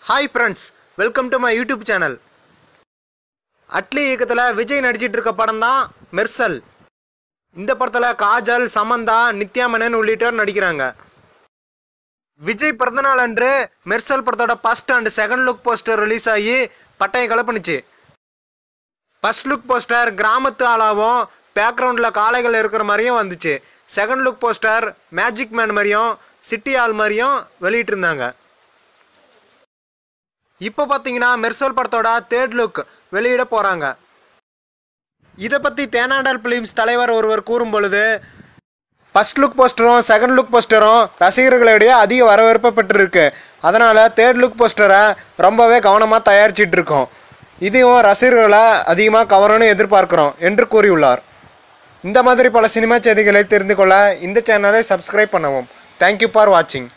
Hi friends, welcome to my YouTube channel. Atlee இயக்கத்துல விஜய் நடிச்சிட்டு இருக்க படம் தான் மெர்சல். இந்த படத்துல காஜல், சமந்தா, நித்யா மேனன் உள்ளிட்டோர் நடிக்கிறாங்க. விஜய் பிறந்தநாள் அன்று மெர்சல் படத்தோட first and second look poster release ஆகி பட்டையை கிளப்புனுச்சு. ஃபர்ஸ்ட் லுக் போஸ்டர் கிராமத்து ஆளாவும் பேக்ரவுண்ட்ல காளைகள் இருக்கிற மாதிரியும் வந்துச்சு. Second look poster magic man மாதிரியும் சிட்டி ஆள் மாதிரியும் வெளியிட்டு இருந்தாங்க. இப்போ பார்த்தீங்கன்னா மெர்சல் படத்தோட தேர்ட் லுக் வெளியிட போகிறாங்க. இதை பற்றி தேனாண்டால் ஃபிலிம்ஸ் தலைவர் ஒருவர் கூறும் பொழுது, ஃபர்ஸ்ட் லுக் போஸ்டரும் செகண்ட் லுக் போஸ்டரும் ரசிகர்களிடையே அதிக வரவேற்பு பெற்றிருக்கு. அதனால் தேர்ட் லுக் போஸ்டரை ரொம்பவே கவனமாக தயாரிச்சிட்டு இருக்கோம். இதையும் ரசிகர்களை அதிகமாக கவரணும்னு எதிர்பார்க்குறோம் என்று கூறியுள்ளார். இந்த மாதிரி பல சினிமா செய்திகளை தெரிந்து கொள்ள இந்த சேனலை சப்ஸ்கிரைப் பண்ணவும். தேங்க்யூ ஃபார் வாட்சிங்.